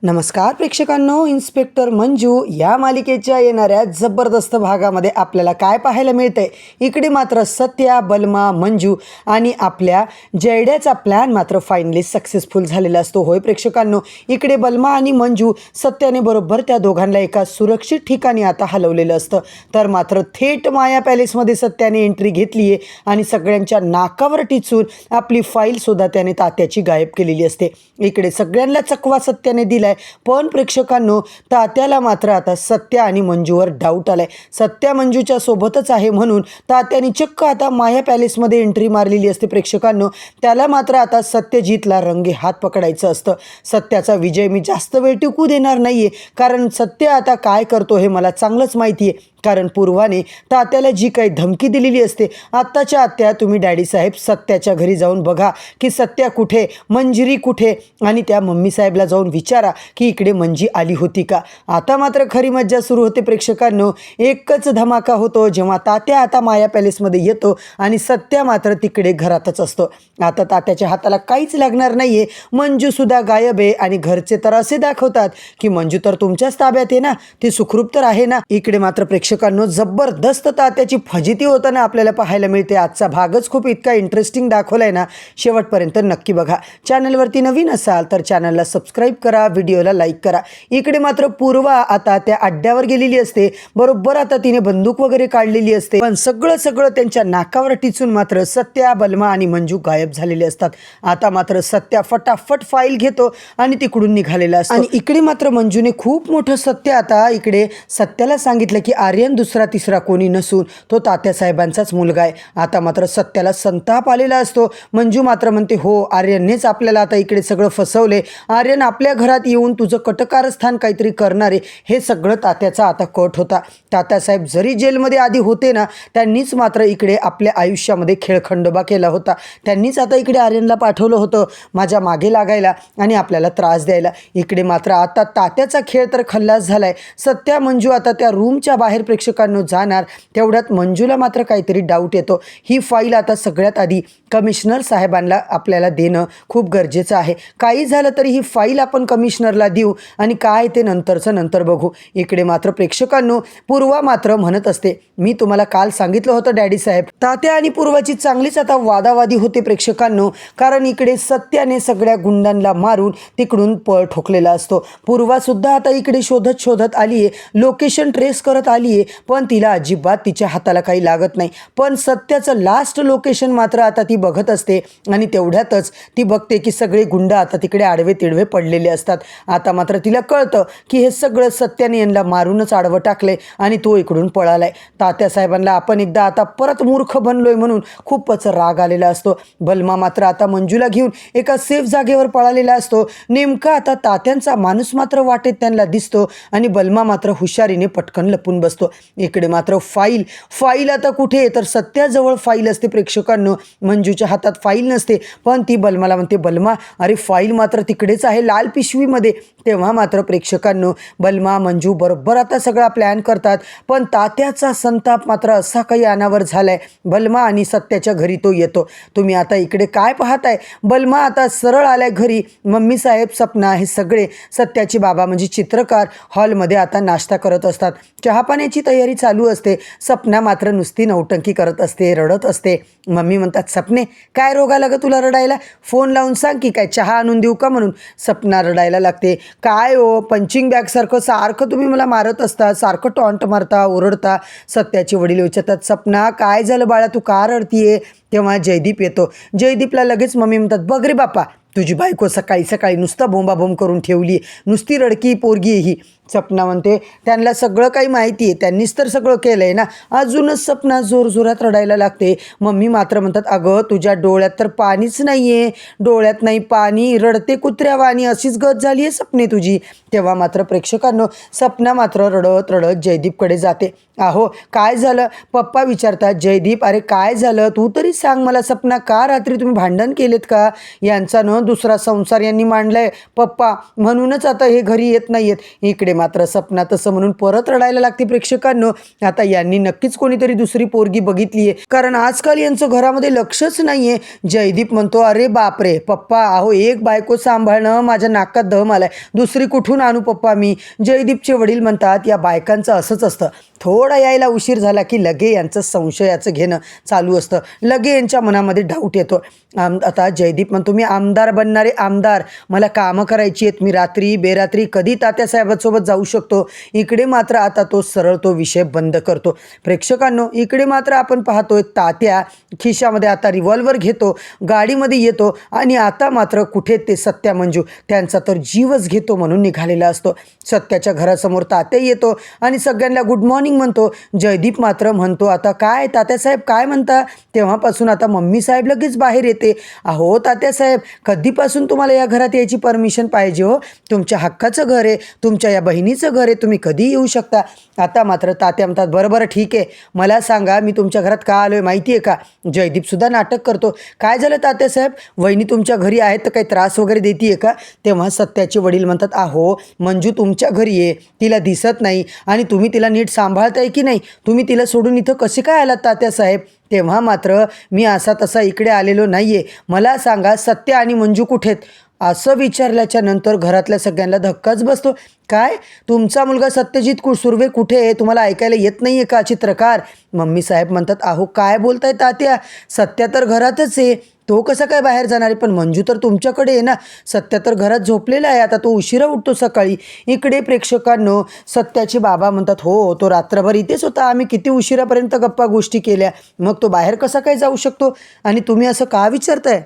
नमस्कार प्रेक्षकांनो, इन्स्पेक्टर मंजू या मालिकेच्या येणाऱ्या जबरदस्त भागामध्ये आपल्याला काय पाहायला मिळतंय. इकडे मात्र सत्या, बलमा, मंजू आणि आपल्या जयड्याचा प्लॅन मात्र फायनली सक्सेसफुल झालेला असतो. होय प्रेक्षकांनो, इकडे बलमा आणि मंजू सत्याने बरोबर त्या दोघांना एका सुरक्षित ठिकाणी आता हलवलेलं असतं. तर मात्र थेट माया पॅलेसमध्ये सत्याने एंट्री घेतली आहे आणि सगळ्यांच्या नाकावर टिचून आपली फाईलसुद्धा त्याने तात्याची गायब केलेली असते. इकडे सगळ्यांना चकवा सत्याने दिला. पण प्रेक्षकांनो, तात्याला मात्र आता सत्या आणि मंजूवर डाऊट आलाय. सत्या मंजूच्या सोबतच आहे म्हणून तात्याने चक्क आता माया पॅलेसमध्ये एंट्री मारलेली असते. प्रेक्षकांनो, त्याला मात्र आता सत्यजितला रंगे हात पकडायचं असतं. सत्याचा विजय मी जास्त वेळ टिकू देणार नाहीये, कारण सत्य आता काय करतो हे मला चांगलंच माहिती आहे. कारण पूर्वाने तात्याला जी काही धमकी दिलेली असते, आत्ताच्या आत्या तुम्ही डॅडी साहेब सत्याच्या घरी जाऊन बघा की सत्या कुठे, मंजिरी कुठे, आणि त्या मम्मी साहेबला जाऊन विचारा की इकडे मंजी आली होती का. आता मात्र खरी मज्जा सुरू होते प्रेक्षकांनो. एकच धमाका होतो जेव्हा तात्या आता माया पॅलेसमध्ये येतो आणि सत्या मात्र तिकडे घरातच असतो. आता तात्याच्या हाताला काहीच लागणार नाहीये. मंजू सुद्धा गायब आहे आणि घरचे तर असे दाखवतात की मंजू तर तुमच्याच ताब्यात आहे ना, ती सुखरूप तर आहे ना. इकडे मात्र प्रेक्षकांनो, जबरदस्त तात्याची फजिती होताना आपल्याला पाहायला मिळते. आजचा भागच खूप इतका इंटरेस्टिंग दाखवलाय ना, शेवटपर्यंत नक्की बघा. चॅनलवरती नवीन असाल तर चॅनलला सबस्क्राईब करा, व्हिडिओला लाईक करा. इकडे मात्र पूर्वा आता त्या अड्ड्यावर गेलेली असते. बरोबर आता तिने बंदूक वगैरे काढलेली असते, पण सगळं त्यांच्या नाकावर टिचून मात्र सत्या, बलमा आणि मंजू गायब झालेले असतात. आता मात्र सत्या फटाफट फाईल घेतो आणि तिकडून निघालेला असतो. आणि इकडे मात्र मंजूने खूप मोठं सत्य आता इकडे सत्याला सांगितलं की आर्यन दुसरा तिसरा कोणी नसून तो तात्यासाहेबांचाच मुलगा आहे. आता मात्र सत्याला संताप आलेला असतो. मंजू मात्र म्हणते, हो आर्यननेच आपल्याला आता इकडे सगळं फसवले. आर्यन आपल्या घरात येऊन तुझं कटकारस्थान काहीतरी करणार आहे, हे सगळं तात्याचा आता कट होता. तात्यासाहेब जरी जेलमध्ये आधी होते ना, त्यांनीच मात्र इकडे आपल्या आयुष्यामध्ये खेळखंडोबा केला होता. त्यांनीच आता इकडे आर्यनला पाठवलं होतं माझ्या मागे लागायला आणि आपल्याला त्रास द्यायला. इकडे मात्र आता तात्याचा खेळ तर खल्लास झालाय. सत्या, मंजू आता त्या रूमच्या बाहेर प्रेक्षकांनो जाणार. तेवढ्यात मंजूला मात्र काहीतरी डाऊट येतो. ही फाईल आता सगळ्यात आधी कमिशनर साहेबांना आपल्याला देणं खूप गरजेचं आहे. काही झालं तरी ही फाईल आपण कमिशनरला देऊ आणि काय ते नंतरचं नंतर बघू. इकडे मात्र प्रेक्षकांनो, पूर्वा मात्र म्हणत असते, मी तुम्हाला काल सांगितलं होतं डॅडी साहेब. तात्या आणि पूर्वाची चांगलीच आता वादावादी होते प्रेक्षकांनो, कारण इकडे सत्याने सगळ्या गुंडांना मारून तिकडून पळ ठोकलेला असतो. पूर्वा सुद्धा आता इकडे शोधत आली आहे, लोकेशन ट्रेस करत आली आहे, पण तिला अजिबात तिच्या हाताला काही लागत नाही. पण सत्याचं लास्ट लोकेशन मात्र आता ती बघत असते आणि तेवढ्यातच ती बघते की सगळे गुंड आता तिकडे आडवे तिडवे पडलेले असतात. आता मात्र तिला कळतं की हे सगळं सत्याने यांना मारूनच आडवं टाकलंय आणि तो इकडून पळालाय. तात्यासाहेबांना आपण एकदा आता परत मूर्ख बनलोय म्हणून खूपच राग आलेला असतो. बलमा मात्र आता मंजूला घेऊन एका सेफ जागेवर पळालेला असतो. नेमका आता तात्यांचा माणूस मात्र वाटेत त्यांना दिसतो आणि बलमा मात्र हुशारीने पटकन लपून बसतो. इकडे मात्र फाईल आता कुठे, तर सत्याजवळ फाईल असते प्रेक्षकांनो. मंजूच्या हातात फाईल नसते, पण ती बलमाला म्हणते, बलमा अरे फाईल मात्र तिकडेच आहे लाल पिशवीमध्ये. तेव्हा मात्र प्रेक्षकांनो, बलमा, मंजू बरोबर आता सगळा प्लॅन करतात. पण तात्याचा संताप मात्र असा काही अनावर झालाय. बलमा आणि सत्याच्या घरी तो येतो. तुम्ही आता इकडे काय पाहताय. बलमा आता सरळ आलाय घरी. मम्मी साहेब, सपना हे सगळे सत्याचे बाबा म्हणजे चित्रकार हॉलमध्ये आता नाश्ता करत असतात. चहापाण्याची तयारी चालू असते. सपना मात्र नुसती नौटंकी करत असते, रडत असते. मम्मी म्हणतात, सपने काय रोग आला ग तुला रडायला, फोन लावून सांग की काय चहा आणून देऊ का म्हणून. सपना रडायला लागते. काय हो, पंचिंग बॅगसारखं सारखं तुम्ही मला मारत असता, सारखं टॉन्ट मारता, ओरडता. सत्याचे वडील विचारतात, सपना काय झालं बाळा, तू का रडतीये. तेव्हा जयदीप येतो. जयदीपला लगेच मम्मी म्हणतात, बघ रे बापा, तुझी बायको सकाळी सकाळी नुसता बोंबाबोंब करून ठेवली, नुसती रडकी पोरगी ही. सपना म्हणते, त्यांना सगळं काही माहिती आहे, त्यांनीच तर सगळं केलं आहे ना. अजूनच सपना जोरजोरात रडायला लागते. मम्मी मात्र म्हणतात, अगं तुझ्या डोळ्यात तर पाणीच नाही आहे, डोळ्यात नाही पाणी, रडते कुत्र्यावाणी, अशीच गत झाली आहे सपने तुझी. तेव्हा मात्र प्रेक्षकांनो, सपना मात्र रडत रडत जयदीपकडे जाते. अहो काय झालं पप्पा विचारतात. जयदीप, अरे काय झालं तू तरी सांग मला. सपना, का रात्री तुम्ही भांडण केलेत का. यांचा न दुसरा संसार यांनी मांडलाय पप्पा, म्हणूनच आता हे घरी येत नाहीयेत. इकडे मात्र सपनात असं म्हणून परत रडायला लागते प्रेक्षकांनो. आता यांनी नक्कीच कोणीतरी दुसरी पोरगी बघितली आहे, कारण आजकाल यांचं घरामध्ये लक्षच नाही आहे. जयदीप म्हणतो, अरे बापरे पप्पा, अहो एक बायको सांभाळणं माझ्या नाकात दम आलाय, दुसरी कुठून आणू पप्पा मी. जयदीपचे वडील म्हणतात, या बायकांचं असंच असतं, थोडा यायला उशीर झाला की लगे यांचं संशयाचं घेणं चालू असतं, लगे यांच्या मनामध्ये डाऊट येतो. आता जयदीप म्हणतो, मी आमदार बनणारे आमदार, मला कामं करायची आहेत, मी रात्री बेरात्री कधी तात्यासाहेबांसोबत जाऊ शकतो. इकडे मात्र आता तो सरळ तो विषय बंद करतो. प्रेक्षकांनो, इकडे मात्र आपण पाहतोय तात्या खिशामध्ये आता रिव्हॉल्वर घेतो, गाडीमध्ये येतो आणि आता मात्र कुठे ते सत्या मंजू त्यांचा तर जीवच घेतो म्हणून निघालेला असतो. सत्याच्या घरासमोर तात्या येतो आणि सगळ्यांना गुड मॉर्निंग म्हणतो. जयदीप मात्र म्हणतो, आता काय तात्यासाहेब काय म्हणता. तेव्हापासून आता मम्मी साहेब लगेच बाहेर येते. अहो तात्यासाहेब, कधीपासून तुम्हाला या घरात यायची परमिशन पाहिजे हो, तुमच्या हक्काचं घर आहे, तुमच्या या बहिणीचं घर आहे, तुम्ही कधी येऊ शकता. आता मात्र तात्या म्हणतात, बरं ठीक आहे, मला सांगा मी तुमच्या घरात का आलो आहे माहिती आहे का. जयदीपसुद्धा नाटक करतो, काय झालं तात्यासाहेब, वहिनी तुमच्या घरी आहेत तर काही त्रास वगैरे देते आहे का. तेव्हा सत्याचे वडील म्हणतात, अहो मंजू तुमच्या घरी आहे, तिला दिसत नाही आणि तुम्ही तिला नीट सांभाळताय की नाही, तुम्ही तिला सोडून इथं कसे काय आलात तात्यासाहेब. तेव्हा मात्र मी असा तसा इकडे आलेलो नाही आहे, मला सांगा सत्य आणि मंजू कुठेत. असं विचारल्याच्या नंतर घरातल्या सगळ्यांना धक्काच बसतो. काय, तुमचा मुलगा सत्यजित सुर्वे कुठे आहे, तुम्हाला ऐकायला येत नाही आहे का चित्रकार. मम्मी साहेब म्हणतात, अहो काय बोलताय तात्या, सत्या तर घरातच आहे, तो कसा काय बाहेर जाणार आहे, पण मंजू तर तुमच्याकडे आहे ना. सत्या तर घरात झोपलेला आहे, आता तो उशिरा उठतो सकाळी. इकडे प्रेक्षकांनो सत्याचे बाबा म्हणतात, हो तो रात्रभर इथेच होता, आम्ही किती उशिरापर्यंत गप्पा गोष्टी केल्या, मग तो बाहेर कसा काय जाऊ शकतो आणि तुम्ही असं का विचारताय.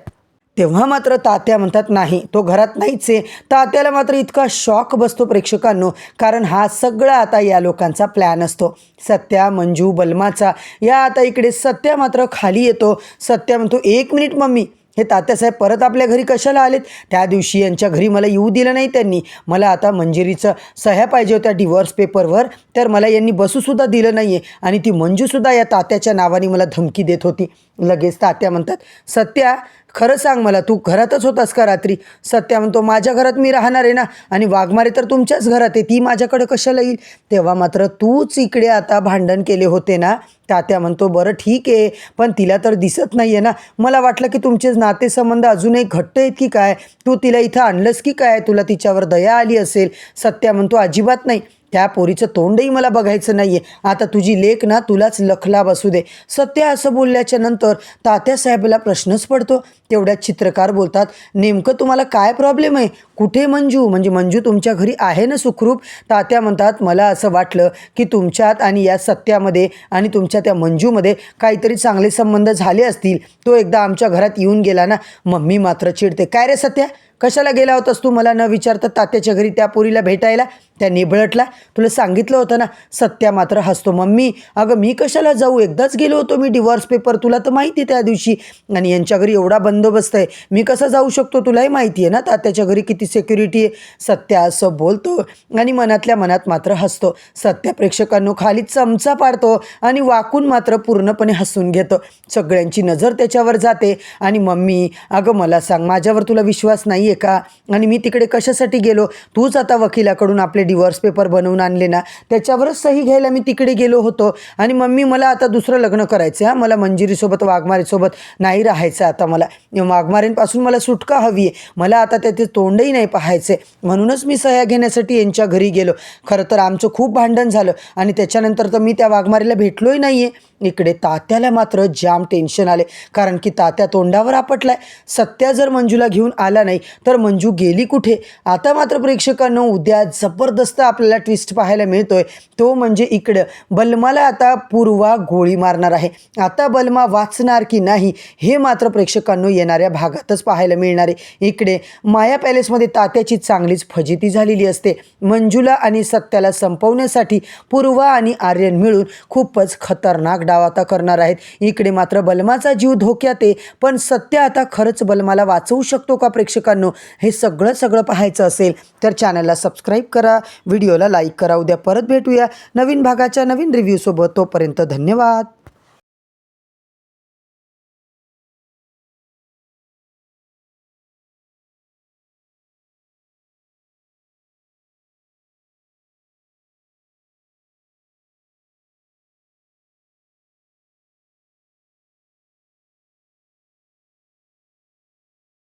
तेव्हा मात्र तात्या म्हणतात, नाही तो घरात नाहीच आहे. तात्याला मात्र इतका शॉक बसतो प्रेक्षकांनो, कारण हा सगळा आता या लोकांचा प्लॅन असतो, सत्या मंजू बलमाचा. या आता इकडे सत्या मात्र खाली येतो. सत्या म्हणतो, एक मिनिट मम्मी, हे तात्यासाहेब परत आपल्या घरी कशाला आलेत. त्या दिवशी यांच्या घरी मला येऊ दिलं नाही त्यांनी, मला आता मंजिरीचं सह्या पाहिजे होत्या डिवोर्स पेपरवर, तर मला यांनी बसूसुद्धा दिलं नाही आहे आणि ती मंजूसुद्धा या तात्याच्या नावाने मला धमकी देत होती. लगेच तात्या म्हणतात, सत्या खरं सांग मला, तू घरातच होतास का रात्री. सत्या म्हणतो, माझ्या घरात मी राहणार आहे ना, आणि वाघमारे तर तुमच्याच घरात आहे, ती माझ्याकडे कशाला येईल. तेव्हा मात्र तूच इकडे आता भांडण केले होते ना. तात्या म्हणतो, बरं ठीक आहे, पण तिला तर दिसत नाही आहे ना, मला वाटलं की तुमचे नातेसंबंध अजूनही घट्ट आहेत की काय, तू तिला इथं आणलंस की काय, तुला तिच्यावर दया आली असेल. सत्या म्हणतो, अजिबात नाही, त्या पोरीचं तोंडही मला बघायचं नाही आहे, आता तुझी लेक ना तुलाच लखला बसू दे. सत्या असं बोलल्याच्या नंतर तात्यासाहेबाला प्रश्नच पडतो. तेवढ्यात चित्रकार बोलतात, नेमकं तुम्हाला काय प्रॉब्लेम आहे, कुठे मंजू, म्हणजे मंजू तुमच्या घरी आहे ना सुखरूप. तात्या म्हणतात, मला असं वाटलं की तुमच्यात आणि या सत्यामध्ये आणि तुमच्या त्या मंजूमध्ये काहीतरी चांगले संबंध झाले असतील, तो एकदा आमच्या घरात येऊन गेला ना. मम्मी मात्र चिडते, काय रे सत्या, कशाला गेला होतास तू मला न विचारता तात्याच्या घरी त्या पोरीला भेटायला, त्या निबळटला, तुला सांगितलं होतं ना. सत्या मात्र हसतो, मम्मी अगं मी कशाला जाऊ, एकदाच गेलो होतो मी डिवोर्स पेपर, तुला तर माहिती त्या दिवशी, आणि यांच्या घरी एवढा बंदोबस्त आहे, मी कसं जाऊ शकतो, तुलाही माहिती आहे ना तात्याच्या घरी किती सिक्युरिटी आहे. सत्या असं बोलतो आणि मनातल्या मनात मात्र हसतो. सत्या प्रेक्षकांनो खाली चमचा पाडतो आणि वाकून मात्र पूर्णपणे हसून घेतो. सगळ्यांची नजर त्याच्यावर जाते आणि मम्मी अगं मला सांग, माझ्यावर तुला विश्वास नाही आहे का, आणि मी तिकडे कशासाठी गेलो, तूच आता वकिलाकडून आपले डिवोर्स पेपर बनवून आणले ना, त्याच्यावरच सही घ्यायला मी तिकडे गेलो होतो. आणि मम्मी मला आता दुसरं लग्न करायचं आहे, मला मंजिरीसोबत वाघमारेसोबत नाही राहायचं, आता मला वाघमारेंपासून मला सुटका हवी आहे, मला आता त्याचे तोंडही नाही पाहायचे, म्हणूनच मी सह्या घेण्यासाठी यांच्या घरी गेलो. खरं तर आमचं खूप भांडण झालं आणि त्याच्यानंतर तर मी त्या वाघमारेला भेटलोही नाही आहे. इकडे तात्याला मात्र जाम टेन्शन आले, कारण की तात्या तोंडावर आपटलाय, सत्या जर मंजूला घेऊन आला नाही तर मंजू गेली कुठे. आता मात्र प्रेक्षकांनो उद्या जबरदस्त आपल्याला ट्विस्ट पाहायला मिळतोय, तो म्हणजे इकडं बलमाला आता पूर्वा गोळी मारणार आहे. आता बलमा वाचणार की नाही हे मात्र प्रेक्षकांनो येणाऱ्या भागातच पाहायला मिळणार आहे. इकडे माया पॅलेसमध्ये तात्याची चांगलीच फजिती झालेली असते. मंजूला आणि सत्याला संपवण्यासाठी पूर्वा आणि आर्यन मिळून खूपच खतरनाक डाव आता करणार आहेत. इकडे मात्र बलमाचा जीव धोक्यात आहे, पण सत्य आता खरंच बलमाला वाचवू शकतो का प्रेक्षकांनो, हे सगळं पाहायचं असेल तर चॅनलला सबस्क्राईब करा, व्हिडिओला लाईक करा. उद्या परत भेटूया नवीन भागाच्या नवीन रिव्ह्यूसोबत, तोपर्यंत धन्यवाद.